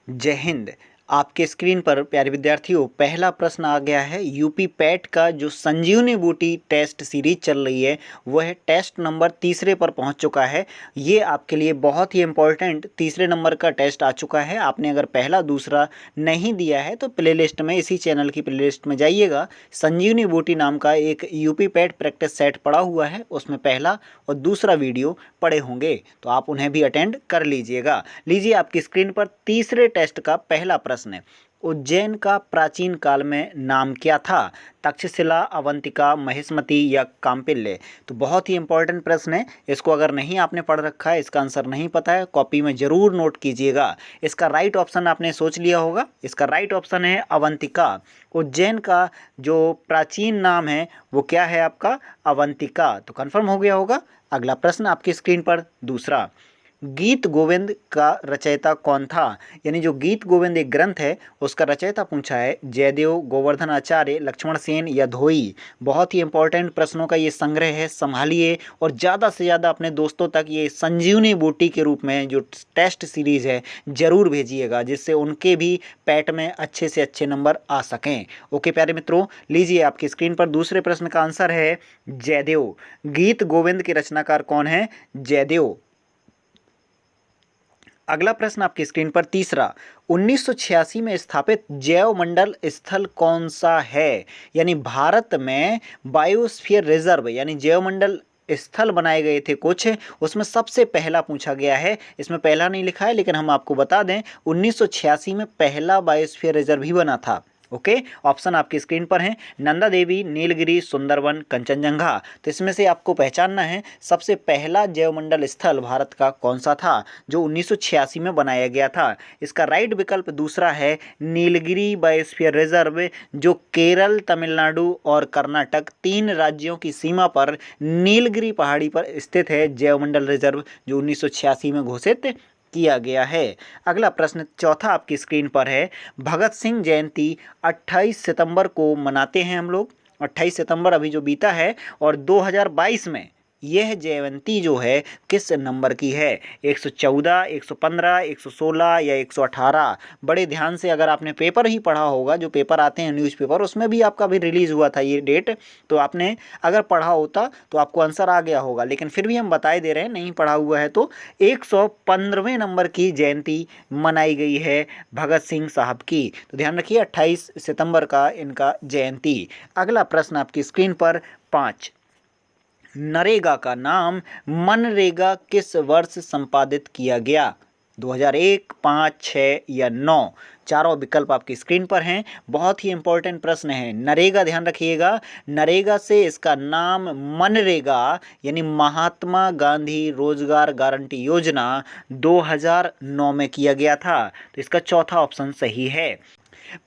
जय हिंद। आपके स्क्रीन पर प्यारे विद्यार्थियों पहला प्रश्न आ गया है। यूपी पैट का जो संजीवनी बूटी टेस्ट सीरीज चल रही है वह टेस्ट नंबर तीसरे पर पहुंच चुका है। ये आपके लिए बहुत ही इम्पोर्टेंट तीसरे नंबर का टेस्ट आ चुका है। आपने अगर पहला दूसरा नहीं दिया है तो प्लेलिस्ट में, इसी चैनल की प्लेलिस्ट में जाइएगा। संजीवनी बूटी नाम का एक यूपी पैट प्रैक्टिस सेट पड़ा हुआ है, उसमें पहला और दूसरा वीडियो पड़े होंगे, तो आप उन्हें भी अटेंड कर लीजिएगा। लीजिए आपकी स्क्रीन पर तीसरे टेस्ट का पहला प्रश्न है। उज्जैन का प्राचीन काल में नाम क्या था? तक्षशिला, अवंतिका, महिष्मती या कांपिल्य? तो बहुत ही इंपॉर्टेंट प्रश्न है। इसको अगर नहीं आपने पढ़ रखा है, इसका आंसर नहीं पता है, कॉपी में जरूर नोट कीजिएगा। इसका राइट ऑप्शन आपने सोच लिया होगा। इसका राइट ऑप्शन है अवंतिका। उज्जैन का जो प्राचीन नाम है वो क्या है आपका? अवंतिका। तो कंफर्म हो गया होगा। अगला प्रश्न आपकी स्क्रीन पर दूसरा। गीत गोविंद का रचयिता कौन था? यानी जो गीत गोविंद एक ग्रंथ है उसका रचयिता पूछा है। जयदेव, गोवर्धन आचार्य, लक्ष्मण सेन या धोई? बहुत ही इंपॉर्टेंट प्रश्नों का ये संग्रह है, संभालिए और ज़्यादा से ज़्यादा अपने दोस्तों तक ये संजीवनी बूटी के रूप में जो टेस्ट सीरीज़ है ज़रूर भेजिएगा, जिससे उनके भी पैट में अच्छे से अच्छे नंबर आ सकें। ओके प्यारे मित्रों, लीजिए आपकी स्क्रीन पर दूसरे प्रश्न का आंसर है जयदेव। गीत गोविंद के रचनाकार कौन है? जयदेव। अगला प्रश्न आपकी स्क्रीन पर तीसरा। 1986 में स्थापित जैव मंडल स्थल कौन सा है? यानी भारत में बायोस्फीयर रिजर्व यानी जैव मंडल स्थल बनाए गए थे कुछ, उसमें सबसे पहला पूछा गया है। इसमें पहला नहीं लिखा है लेकिन हम आपको बता दें 1986 में पहला बायोस्फीयर रिजर्व ही बना था। ओके, ऑप्शन आपकी स्क्रीन पर हैं। नंदा देवी, नीलगिरी, सुंदरवन, कंचनजंगा। तो इसमें से आपको पहचानना है सबसे पहला जैवमंडल स्थल भारत का कौन सा था जो 1986 में बनाया गया था। इसका राइट विकल्प दूसरा है नीलगिरी बायोस्फीयर रिजर्व, जो केरल, तमिलनाडु और कर्नाटक तीन राज्यों की सीमा पर नीलगिरी पहाड़ी पर स्थित है। जैवमंडल रिजर्व जो 1986 में घोषित किया गया है। अगला प्रश्न चौथा आपकी स्क्रीन पर है। भगत सिंह जयंती 28 सितंबर को मनाते हैं हम लोग। 28 सितंबर अभी जो बीता है, और 2022 में यह जयंती जो है किस नंबर की है? 114, 115, 116 या 118? बड़े ध्यान से अगर आपने पेपर ही पढ़ा होगा, जो पेपर आते हैं न्यूज़पेपर, उसमें भी आपका भी रिलीज़ हुआ था ये डेट, तो आपने अगर पढ़ा होता तो आपको आंसर आ गया होगा। लेकिन फिर भी हम बताए दे रहे हैं, नहीं पढ़ा हुआ है तो 115वें नंबर की जयंती मनाई गई है भगत सिंह साहब की। तो ध्यान रखिए 28 सितंबर का इनका जयंती। अगला प्रश्न आपकी स्क्रीन पर 5। नरेगा का नाम मनरेगा किस वर्ष संपादित किया गया? 2001, 5, 6 या 9? चारों विकल्प आपकी स्क्रीन पर हैं। बहुत ही इंपॉर्टेंट प्रश्न है। नरेगा, ध्यान रखिएगा, नरेगा से इसका नाम मनरेगा यानी महात्मा गांधी रोजगार गारंटी योजना 2009 में किया गया था। तो इसका चौथा ऑप्शन सही है।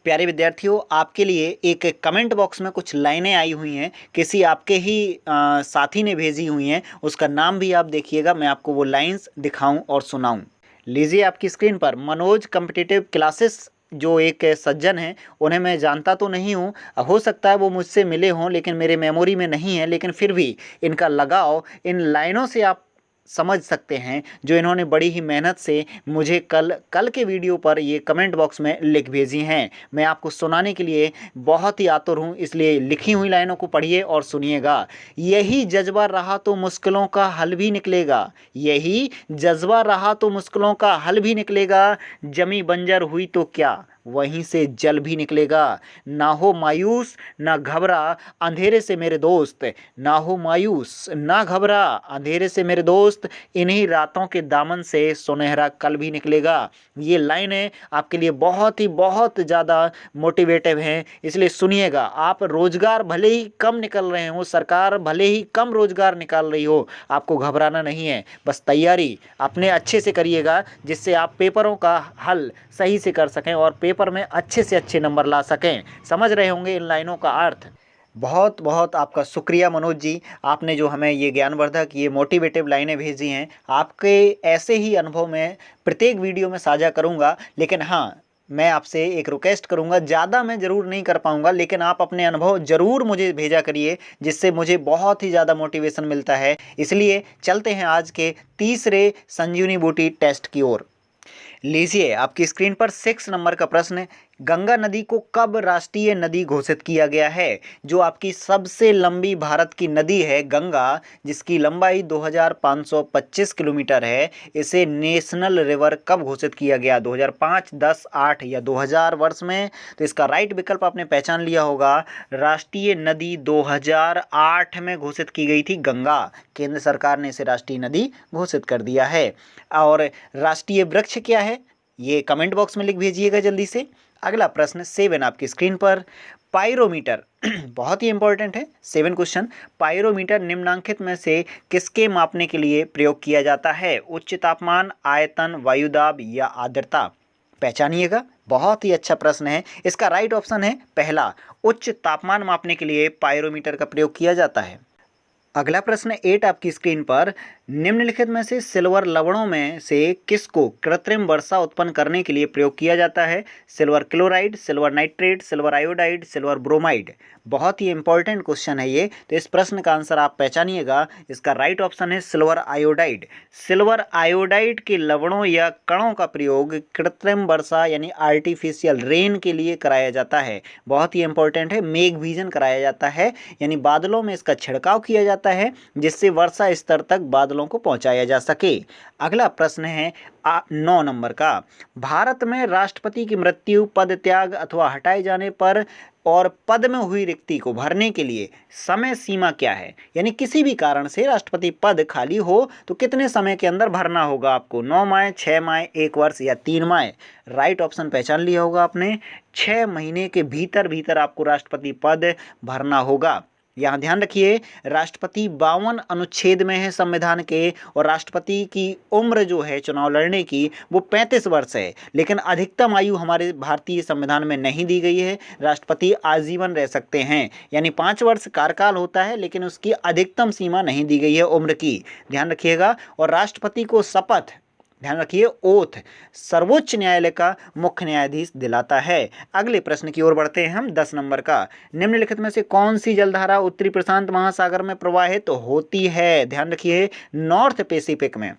प्यारे विद्यार्थियों, आपके लिए एक कमेंट बॉक्स में कुछ लाइनें आई हुई हैं, किसी आपके ही साथी ने भेजी हुई हैं। उसका नाम भी आप देखिएगा, मैं आपको वो लाइंस दिखाऊं और सुनाऊं। लीजिए आपकी स्क्रीन पर। मनोज कॉम्पिटिटिव क्लासेस जो एक सज्जन हैं, उन्हें मैं जानता तो नहीं हूँ, हो सकता है वो मुझसे मिले हों लेकिन मेरे मेमोरी में नहीं है, लेकिन फिर भी इनका लगाव इन लाइनों से आप समझ सकते हैं, जो इन्होंने बड़ी ही मेहनत से मुझे कल के वीडियो पर ये कमेंट बॉक्स में लिख भेजी हैं। मैं आपको सुनाने के लिए बहुत ही आतुर हूँ, इसलिए लिखी हुई लाइनों को पढ़िए और सुनिएगा। यही जज्बा रहा तो मुश्किलों का हल भी निकलेगा। यही जज्बा रहा तो मुश्किलों का हल भी निकलेगा। जमी बंजर हुई तो क्या, वहीं से जल भी निकलेगा। ना हो मायूस ना घबरा अंधेरे से मेरे दोस्त, ना हो मायूस ना घबरा अंधेरे से मेरे दोस्त, इन्हीं रातों के दामन से सुनहरा कल भी निकलेगा। ये लाइनें आपके लिए बहुत ज़्यादा मोटिवेटिव हैं, इसलिए सुनिएगा। आप रोजगार भले ही कम निकल रहे हो, सरकार भले ही कम रोजगार निकाल रही हो, आपको घबराना नहीं है। बस तैयारी अपने अच्छे से करिएगा, जिससे आप पेपरों का हल सही से कर सकें और पेपर में अच्छे से अच्छे नंबर ला सकें। समझ रहे होंगे इन लाइनों का अर्थ। बहुत बहुत आपका शुक्रिया मनोज जी, आपने जो हमें ये ज्ञानवर्धक, ये मोटिवेटिव लाइनें भेजी हैं। आपके ऐसे ही अनुभव मैं प्रत्येक वीडियो में साझा करूंगा। लेकिन हाँ, मैं आपसे एक रिक्वेस्ट करूंगा, ज़्यादा मैं ज़रूर नहीं कर पाऊंगा, लेकिन आप अपने अनुभव ज़रूर मुझे भेजा करिए, जिससे मुझे बहुत ही ज़्यादा मोटिवेशन मिलता है। इसलिए चलते हैं आज के तीसरे संजीवनी बूटी टेस्ट की ओर। लीजिए आपकी स्क्रीन पर 6 नंबर का प्रश्न है, गंगा नदी को कब राष्ट्रीय नदी घोषित किया गया है? जो आपकी सबसे लंबी भारत की नदी है गंगा, जिसकी लंबाई 2525 किलोमीटर है, इसे नेशनल रिवर कब घोषित किया गया? 2005, 10, 8 या 2000 वर्ष में? तो इसका राइट विकल्प आपने पहचान लिया होगा, राष्ट्रीय नदी 2008 में घोषित की गई थी गंगा। केंद्र सरकार ने इसे राष्ट्रीय नदी घोषित कर दिया है। और राष्ट्रीय वृक्ष क्या है, ये कमेंट बॉक्स में लिख भेजिएगा जल्दी से। अगला प्रश्न 7 आपकी स्क्रीन पर, पायरोमीटर बहुत ही इंपॉर्टेंट है 7 क्वेश्चन। पायरोमीटर निम्नांकित में से किसके मापने के लिए प्रयोग किया जाता है? उच्च तापमान, आयतन, वायुदाब या आर्द्रता? पहचानिएगा, बहुत ही अच्छा प्रश्न है। इसका राइट ऑप्शन है पहला, उच्च तापमान मापने के लिए पायरोमीटर का प्रयोग किया जाता है। अगला प्रश्न 8 आपकी स्क्रीन पर, निम्नलिखित में से सिल्वर लवणों में से किसको कृत्रिम वर्षा उत्पन्न करने के लिए प्रयोग किया जाता है? Silver chloride, silver nitrate, silver iodide, silver bromide? बहुत ही इंपॉर्टेंट क्वेश्चन है ये, तो इस प्रश्न का आंसर आप पहचानिएगा। इसका राइट ऑप्शन है सिल्वर आयोडाइड। सिल्वर आयोडाइड के लवणों या कणों का प्रयोग कृत्रिम वर्षा यानी आर्टिफिशियल रेन के लिए कराया जाता है। बहुत ही इंपॉर्टेंट है, मेघ भीजन कराया जाता है, यानी बादलों में इसका छिड़काव किया जाता है जिससे वर्षा स्तर तक बादलों को पहुंचाया जा सके। अगला प्रश्न है 9 नंबर का, भारत में राष्ट्रपति की मृत्यु, पद त्याग अथवा हटाए जाने पर और पद में हुई रिक्ति को भरने के लिए समय सीमा क्या है? यानी किसी भी कारण से राष्ट्रपति पद खाली हो तो कितने समय के अंदर भरना होगा आपको? 9 माह, 6 माह, 1 वर्ष या 3 माह? राइट ऑप्शन पहचान लिया होगा आपने, 6 महीने के भीतर भीतर आपको राष्ट्रपति पद भरना होगा। यहाँ ध्यान रखिए, राष्ट्रपति 52 अनुच्छेद में है संविधान के, और राष्ट्रपति की उम्र जो है चुनाव लड़ने की वो 35 वर्ष है, लेकिन अधिकतम आयु हमारे भारतीय संविधान में नहीं दी गई है। राष्ट्रपति आजीवन रह सकते हैं, यानी 5 वर्ष कार्यकाल होता है, लेकिन उसकी अधिकतम सीमा नहीं दी गई है उम्र की, ध्यान रखिएगा। और राष्ट्रपति को शपथ, ध्यान रखिए, ओथ सर्वोच्च न्यायालय का मुख्य न्यायाधीश दिलाता है। अगले प्रश्न की ओर बढ़ते हैं हम, 10 नंबर का, निम्नलिखित में से कौन सी जलधारा उत्तरी प्रशांत महासागर में प्रवाहित होती है? ध्यान रखिए, नॉर्थ पैसिफिक में,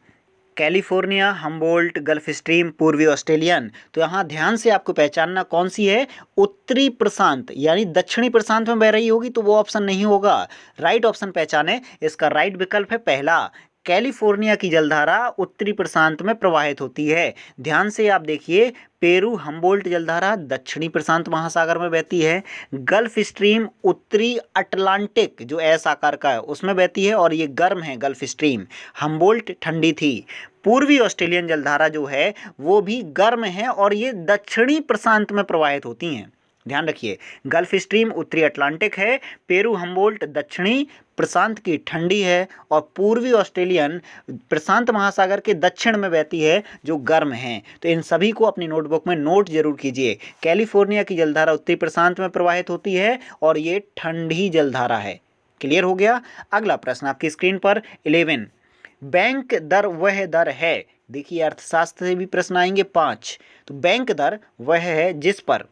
कैलिफोर्निया, हम्बोल्ट, गल्फ स्ट्रीम, पूर्वी ऑस्ट्रेलियन? तो यहाँ ध्यान से आपको पहचानना कौन सी है, उत्तरी प्रशांत यानी दक्षिणी प्रशांत में बह रही होगी तो वो ऑप्शन नहीं होगा। राइट ऑप्शन पहचाने, इसका राइट विकल्प है पहला, कैलिफोर्निया की जलधारा उत्तरी प्रशांत में प्रवाहित होती है। ध्यान से आप देखिए, पेरू हम्बोल्ट जलधारा दक्षिणी प्रशांत महासागर में बहती है, गल्फ स्ट्रीम उत्तरी अटलांटिक जो एस आकार का है उसमें बहती है और ये गर्म है गल्फ स्ट्रीम, हम्बोल्ट ठंडी थी। पूर्वी ऑस्ट्रेलियन जलधारा जो है वो भी गर्म है और ये दक्षिणी प्रशांत में प्रवाहित होती हैं। ध्यान रखिए, गल्फ स्ट्रीम उत्तरी अटलांटिक है, पेरू हम्बोल्ट दक्षिणी प्रशांत की ठंडी है, और पूर्वी ऑस्ट्रेलियन प्रशांत महासागर के दक्षिण में बहती है जो गर्म है। तो इन सभी को अपनी नोटबुक में नोट जरूर कीजिए। कैलिफोर्निया की जलधारा उत्तरी प्रशांत में प्रवाहित होती है और ये ठंडी जलधारा है। क्लियर हो गया। अगला प्रश्न आपकी स्क्रीन पर 11, बैंक दर वह दर है, देखिए अर्थशास्त्र से भी प्रश्न आएंगे 5। तो बैंक दर वह है जिस पर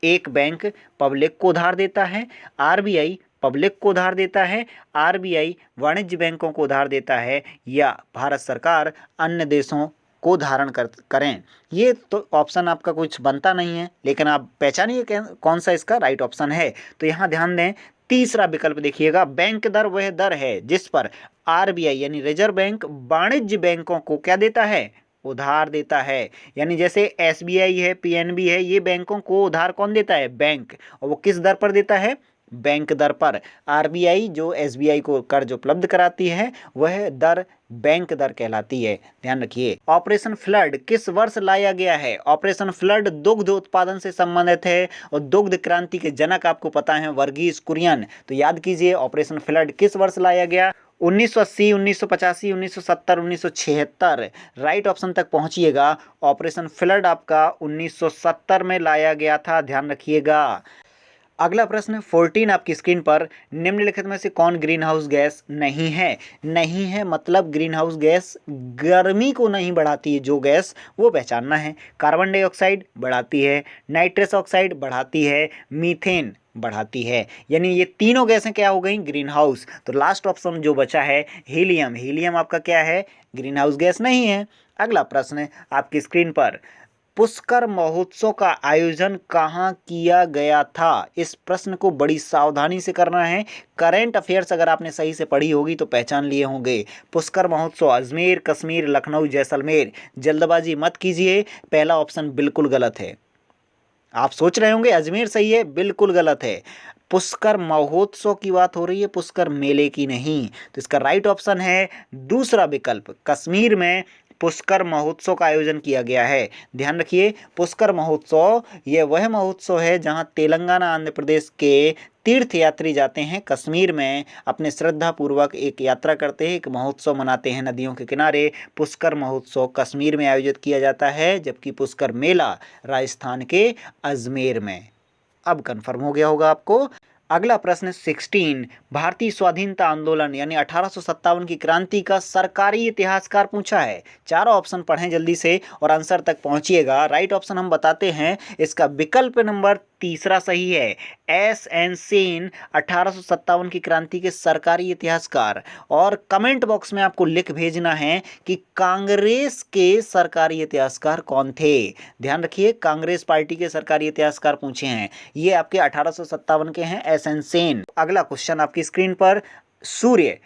एक बैंक पब्लिक को उधार देता है, आरबीआई पब्लिक को उधार देता है, आरबीआई वाणिज्य बैंकों को उधार देता है, या भारत सरकार अन्य देशों को धारण करें। ये तो ऑप्शन आपका कुछ बनता नहीं है, लेकिन आप पहचानिए कौन सा इसका राइट ऑप्शन है। तो यहाँ ध्यान दें, तीसरा विकल्प देखिएगा, बैंक दर वह दर है जिस पर आरबीआई यानी रिजर्व बैंक वाणिज्य बैंकों को क्या देता है, उधार देता है। यानी जैसे एसबीआई है, पीएनबी है, ये बैंकों को उधार कौन देता है, बैंक, और वो किस दर पर देता है, बैंक दर पर। आरबीआई जो एसबीआई को कर्ज उपलब्ध कराती है वह दर बैंक दर कहलाती है। ध्यान रखिए। ऑपरेशन फ्लड किस वर्ष लाया गया है? ऑपरेशन फ्लड दुग्ध उत्पादन से संबंधित है और दुग्ध क्रांति के जनक आपको पता है वर्गीज कुरियन। तो याद कीजिए, ऑपरेशन फ्लड किस वर्ष लाया गया? 1980, 1985, 1970, 1976। राइट ऑप्शन तक पहुंचिएगा। ऑपरेशन फ्लड आपका 1970 में लाया गया था, ध्यान रखिएगा। अगला प्रश्न 14 आपकी स्क्रीन पर, निम्नलिखित में से कौन ग्रीन हाउस गैस नहीं है? नहीं है मतलब ग्रीन हाउस गैस गर्मी को नहीं बढ़ाती है, जो गैस वो पहचानना है। कार्बन डाइऑक्साइड बढ़ाती है, नाइट्रस ऑक्साइड बढ़ाती है, मीथेन बढ़ाती है। यानी ये तीनों गैसें क्या हो गई, ग्रीन हाउस। तो लास्ट ऑप्शन जो बचा है हीलियम, हीलियम आपका क्या है, ग्रीन हाउस गैस नहीं है। अगला प्रश्न आपकी स्क्रीन पर, पुष्कर महोत्सव का आयोजन कहाँ किया गया था? इस प्रश्न को बड़ी सावधानी से करना है। करंट अफेयर्स अगर आपने सही से पढ़ी होगी तो पहचान लिए होंगे। पुष्कर महोत्सव अजमेर, कश्मीर, लखनऊ, जैसलमेर। जल्दबाजी मत कीजिए, पहला ऑप्शन बिल्कुल गलत है। आप सोच रहे होंगे अजमेर सही है, बिल्कुल गलत है। पुष्कर महोत्सव की बात हो रही है, पुष्कर मेले की नहीं। तो इसका राइट ऑप्शन है दूसरा विकल्प, कश्मीर में पुष्कर महोत्सव का आयोजन किया गया है। ध्यान रखिए, पुष्कर महोत्सव ये वह महोत्सव है जहां तेलंगाना, आंध्र प्रदेश के तीर्थ यात्री जाते हैं कश्मीर में, अपने श्रद्धा पूर्वक एक यात्रा करते हैं, एक महोत्सव मनाते हैं नदियों के किनारे। पुष्कर महोत्सव कश्मीर में आयोजित किया जाता है, जबकि पुष्कर मेला राजस्थान के अजमेर में। अब कंफर्म हो गया होगा आपको। अगला प्रश्न 16, भारतीय स्वाधीनता आंदोलन यानी 1857 की क्रांति का सरकारी इतिहासकार पूछा है। चारों ऑप्शन पढ़ें जल्दी से और आंसर तक पहुंचिएगा। राइट ऑप्शन हम बताते हैं, इसका विकल्प नंबर तीसरा सही है। एस.एन. सेन 1857 की क्रांति के सरकारी इतिहासकार। और कमेंट बॉक्स में आपको लिख भेजना है कि कांग्रेस के सरकारी इतिहासकार कौन थे। ध्यान रखिए, कांग्रेस पार्टी के सरकारी इतिहासकार पूछे हैं, ये आपके 1857 के हैं, एस.एन. सेन। अगला क्वेश्चन आपकी स्क्रीन पर, सूर्य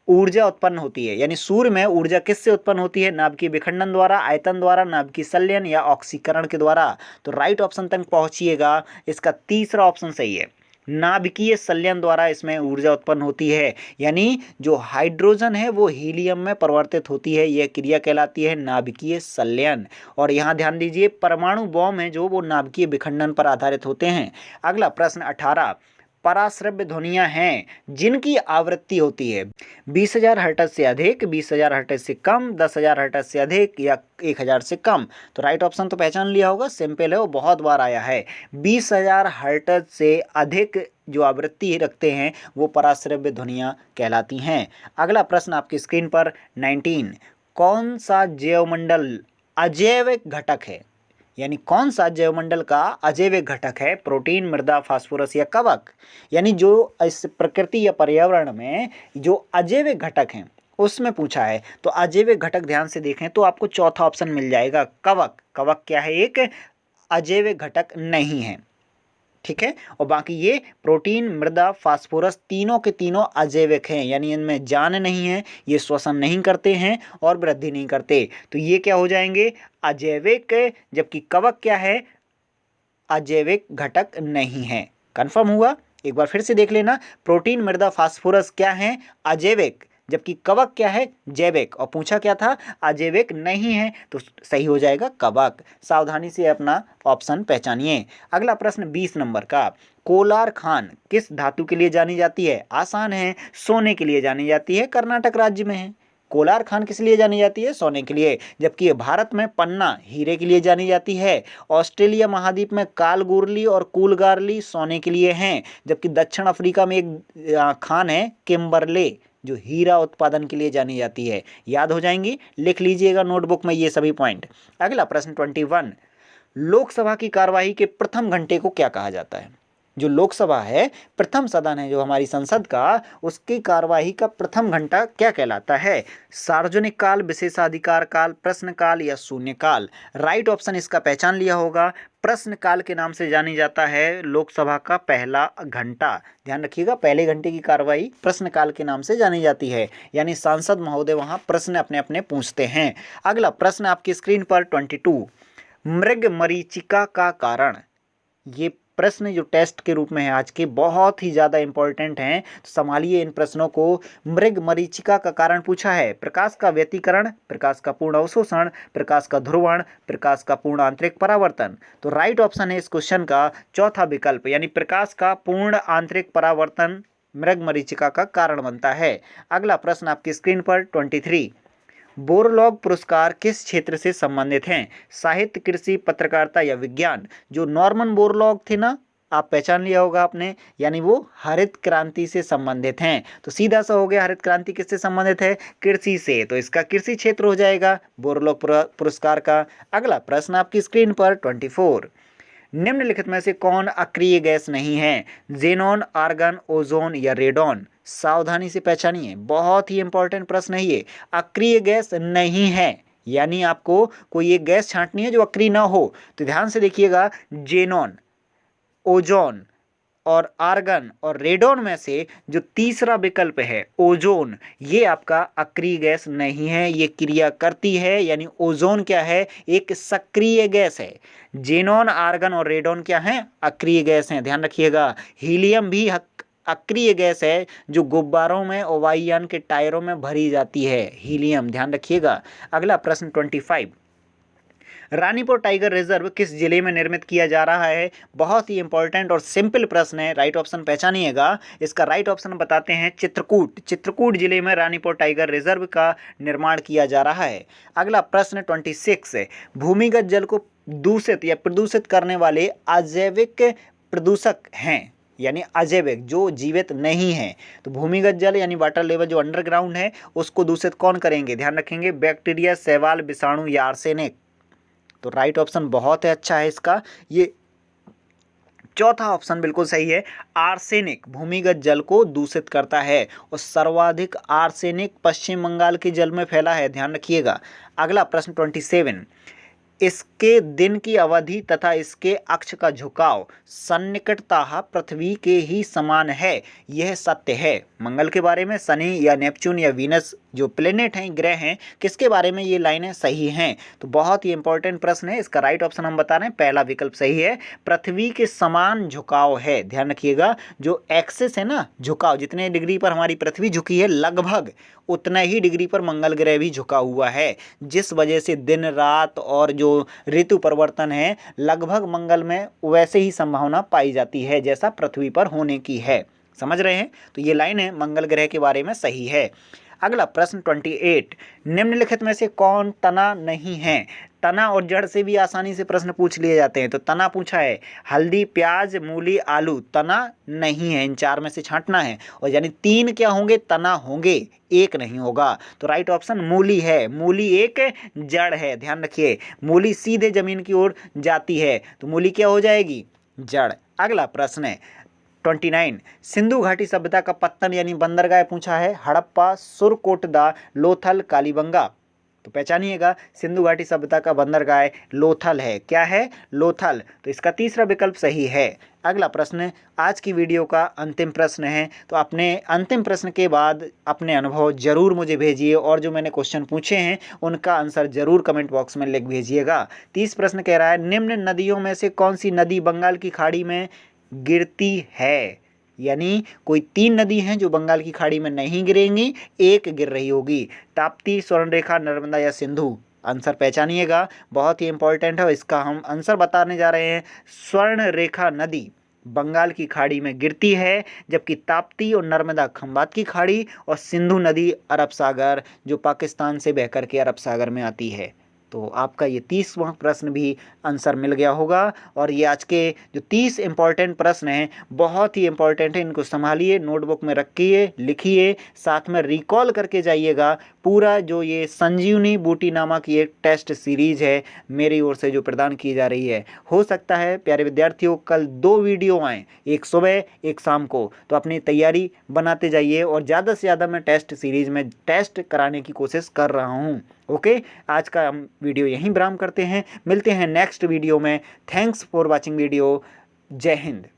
ऊर्जा उत्पन्न होती है यानी सूर्य में ऊर्जा किससे उत्पन्न होती है? नाभिकीय विखंडन द्वारा, आयतन द्वारा, नाभिकीय संलयन या ऑक्सीकरण के द्वारा। तो राइट ऑप्शन तक पहुंचिएगा, इसका तीसरा ऑप्शन सही है, नाभिकीय संलयन द्वारा इसमें ऊर्जा उत्पन्न होती है। यानी जो हाइड्रोजन है वो हीलियम में परिवर्तित होती है, यह क्रिया कहलाती है नाभिकीय संलयन। और यहाँ ध्यान दीजिए, परमाणु बॉम्ब है जो वो नाभिकीय विखंडन पर आधारित होते हैं। अगला प्रश्न 18, पराश्रव्य ध्वनियां हैं जिनकी आवृत्ति होती है 20,000 हर्ट्ज से अधिक, 20,000 हर्ट्ज से कम, 10,000 हर्ट्ज से अधिक या 1,000 से कम। तो राइट ऑप्शन तो पहचान लिया होगा, सिंपल है, वो बहुत बार आया है। 20,000 हर्ट्ज से अधिक जो आवृत्ति रखते हैं वो पराश्रव्य ध्वनियां कहलाती हैं। अगला प्रश्न आपकी स्क्रीन पर 19, कौन सा जैवमंडल अजैविक घटक है? यानी कौन सा जैवमंडल का अजैविक घटक है? प्रोटीन, मृदा, फास्फोरस या कवक? यानी जो इस प्रकृति या पर्यावरण में जो अजैविक घटक हैं उसमें पूछा है। तो अजैविक घटक ध्यान से देखें तो आपको चौथा ऑप्शन मिल जाएगा, कवक। कवक क्या है? एक अजैविक घटक नहीं है, ठीक है। और बाकी ये प्रोटीन, मृदा, फास्फोरस तीनों के तीनों अजैविक हैं, यानी इनमें जान नहीं है, ये श्वसन नहीं करते हैं और वृद्धि नहीं करते। तो ये क्या हो जाएंगे? अजैविक। जबकि कवक क्या है? अजैविक घटक नहीं है। कंफर्म हुआ? एक बार फिर से देख लेना, प्रोटीन, मृदा, फास्फोरस क्या है? अजैविक। जबकि कवक क्या है? जैविक। और पूछा क्या था? अजैविक नहीं है, तो सही हो जाएगा कवक। सावधानी से अपना ऑप्शन पहचानिए। अगला प्रश्न 20 नंबर का, कोलार खान किस धातु के लिए जानी जाती है? आसान है, सोने के लिए जानी जाती है, कर्नाटक राज्य में है। कोलार खान किस लिए जानी जाती है? सोने के लिए। जबकि भारत में पन्ना हीरे के लिए जानी जाती है। ऑस्ट्रेलिया महाद्वीप में कालगोरली और कूलगारली सोने के लिए हैं। जबकि दक्षिण अफ्रीका में एक खान है किम्बरले, जो हीरा उत्पादन के लिए जानी जाती है। याद हो जाएंगी, लिख लीजिएगा नोटबुक में ये सभी पॉइंट। अगला प्रश्न 21, लोकसभा की कार्यवाही के प्रथम घंटे को क्या कहा जाता है? जो लोकसभा है, प्रथम सदन है जो हमारी संसद का, उसकी कार्यवाही का प्रथम घंटा क्या कहलाता है? सार्वजनिक काल, विशेषाधिकार काल, प्रश्नकाल या शून्यकाल? राइट ऑप्शन इसका पहचान लिया होगा, प्रश्नकाल के नाम से जानी जाता है लोकसभा का पहला घंटा। ध्यान रखिएगा, पहले घंटे की कार्यवाही प्रश्नकाल के नाम से जानी जाती है, यानी सांसद महोदय वहां प्रश्न अपने अपने पूछते हैं। अगला प्रश्न आपकी स्क्रीन पर 22, मृगमरीचिका का कारण। ये प्रश्न जो टेस्ट के रूप में है आज के, बहुत ही ज़्यादा इंपॉर्टेंट हैं, तो संभालिए इन प्रश्नों को। मृगमरीचिका का कारण पूछा है, प्रकाश का व्यतिकरण, प्रकाश का पूर्ण अवशोषण, प्रकाश का ध्रुवण, प्रकाश का पूर्ण आंतरिक परावर्तन। तो राइट ऑप्शन है इस क्वेश्चन का चौथा विकल्प, यानी प्रकाश का पूर्ण आंतरिक परावर्तन मृगमरीचिका का कारण बनता है। अगला प्रश्न आपकी स्क्रीन पर 23, बोरलॉग पुरस्कार किस क्षेत्र से संबंधित हैं? साहित्य, कृषि, पत्रकारिता या विज्ञान? जो नॉर्मन बोरलॉग थे ना, आप पहचान लिया होगा आपने, यानी वो हरित क्रांति से संबंधित हैं। तो सीधा सा हो गया, हरित क्रांति किससे संबंधित है? कृषि से। तो इसका कृषि क्षेत्र हो जाएगा बोरलॉग पुरस्कार का। अगला प्रश्न आपकी स्क्रीन पर 24, निम्नलिखित में से कौन अक्रिय गैस नहीं है? जेनॉन, आर्गन, ओजोन या रेडॉन? सावधानी से पहचानिए, बहुत ही इंपॉर्टेंट प्रश्न है ये। अक्रिय गैस नहीं है, यानी आपको कोई एक गैस छांटनी है जो अक्रिय ना हो। तो ध्यान से देखिएगा, जेनॉन, ओजोन और आर्गन और रेडॉन में से जो तीसरा विकल्प है ओजोन, ये आपका अक्रिय गैस नहीं है, ये क्रिया करती है। यानी ओजोन क्या है, एक सक्रिय गैस है। जेनॉन, आर्गन और रेडॉन क्या है, अक्रिय गैस हैं। ध्यान रखिएगा। हीलियम भी अक्रिय गैस है जो गुब्बारों में और वायुयान के टायरों में भरी जाती है, हीलियम। ध्यान रखिएगा। अगला प्रश्न 25, रानीपुर टाइगर रिजर्व किस जिले में निर्मित किया जा रहा है? बहुत ही इंपॉर्टेंट और सिंपल प्रश्न है, राइट ऑप्शन पहचानिएगा। इसका राइट ऑप्शन बताते हैं चित्रकूट। चित्रकूट जिले में रानीपुर टाइगर रिजर्व का निर्माण किया जा रहा है। अगला प्रश्न 26 है, भूमिगत जल को दूषित या प्रदूषित करने वाले अजैविक प्रदूषक हैं, यानी अजैविक जो जीवित नहीं है। तो भूमिगत जल यानी वाटर लेवल जो अंडरग्राउंड है उसको दूषित कौन करेंगे? ध्यान रखेंगे, बैक्टीरिया, शैवाल, विषाणु या आर्सेनिक। तो राइट ऑप्शन बहुत है अच्छा है इसका, ये चौथा ऑप्शन बिल्कुल सही है। आर्सेनिक भूमिगत जल को दूषित करता है और सर्वाधिक आर्सेनिक पश्चिम बंगाल के जल में फैला है। ध्यान रखिएगा। अगला प्रश्न 27, इसके दिन की अवधि तथा इसके अक्ष का झुकाव सन्निकटतः पृथ्वी के ही समान है, यह सत्य है। मंगल के बारे में, शनि या नेपच्यून या वीनस जो प्लेनेट हैं, ग्रह हैं, किसके बारे में ये लाइनें सही हैं? तो बहुत ही इंपॉर्टेंट प्रश्न है। इसका राइट ऑप्शन हम बता रहे हैं, पहला विकल्प सही है, पृथ्वी के समान झुकाव है। ध्यान रखिएगा, जो एक्सिस है ना, झुकाव, जितने डिग्री पर हमारी पृथ्वी झुकी है लगभग उतना ही डिग्री पर मंगल ग्रह भी झुका हुआ है, जिस वजह से दिन रात और जो ऋतु परिवर्तन है लगभग मंगल में वैसे ही संभावना पाई जाती है जैसा पृथ्वी पर होने की है। समझ रहे हैं? तो ये लाइन है मंगल ग्रह के बारे में सही है। अगला प्रश्न 28, निम्नलिखित में से कौन तना नहीं है? तना और जड़ से भी आसानी से प्रश्न पूछ लिए जाते हैं। तो तना पूछा है, हल्दी, प्याज, मूली, आलू, तना नहीं है। इन चार में से छांटना है, और यानी 3 क्या होंगे? तना होंगे, 1 नहीं होगा। तो राइट ऑप्शन मूली है। मूली एक जड़ है। ध्यान रखिए, मूली सीधे जमीन की ओर जाती है, तो मूली क्या हो जाएगी? जड़। अगला प्रश्न है 29, सिंधु घाटी सभ्यता का पत्तन यानी बंदरगाह पूछा है, हड़प्पा, सुरकोटदा, लोथल, कालीबंगा। तो पहचानिएगा, सिंधु घाटी सभ्यता का बंदरगाह लोथल है। क्या है? लोथल। तो इसका तीसरा विकल्प सही है। अगला प्रश्न आज की वीडियो का अंतिम प्रश्न है। तो अपने अंतिम प्रश्न के बाद अपने अनुभव जरूर मुझे भेजिए, और जो मैंने क्वेश्चन पूछे हैं उनका आंसर जरूर कमेंट बॉक्स में लिख भेजिएगा। 30 प्रश्न कह रहा है, निम्न नदियों में से कौन सी नदी बंगाल की खाड़ी में गिरती है? यानी कोई 3 नदी हैं जो बंगाल की खाड़ी में नहीं गिरेंगी, एक गिर रही होगी। ताप्ती, स्वर्णरेखा, नर्मदा या सिंधु। आंसर पहचानिएगा, बहुत ही इंपॉर्टेंट है। इसका हम आंसर बताने जा रहे हैं। स्वर्णरेखा नदी बंगाल की खाड़ी में गिरती है, जबकि ताप्ती और नर्मदा खंबात की खाड़ी, और सिंधु नदी अरब सागर जो पाकिस्तान से बह कर के अरब सागर में आती है। तो आपका ये 30वां प्रश्न भी आंसर मिल गया होगा। और ये आज के जो 30 इंपॉर्टेंट प्रश्न हैं बहुत ही इंपॉर्टेंट है, इनको संभालिए, नोटबुक में रखिए, लिखिए, साथ में रिकॉल करके जाइएगा। पूरा जो ये संजीवनी बूटी नामक ये टेस्ट सीरीज है मेरी ओर से जो प्रदान की जा रही है। हो सकता है प्यारे विद्यार्थियों कल 2 वीडियो आएँ, एक सुबह एक शाम को, तो अपनी तैयारी बनाते जाइए, और ज़्यादा से ज़्यादा मैं टेस्ट सीरीज में टेस्ट कराने की कोशिश कर रहा हूँ। ओके, आज का हम वीडियो यहीं विराम करते हैं, मिलते हैं नेक्स्ट वीडियो में। Thanks for watching video. जय हिंद।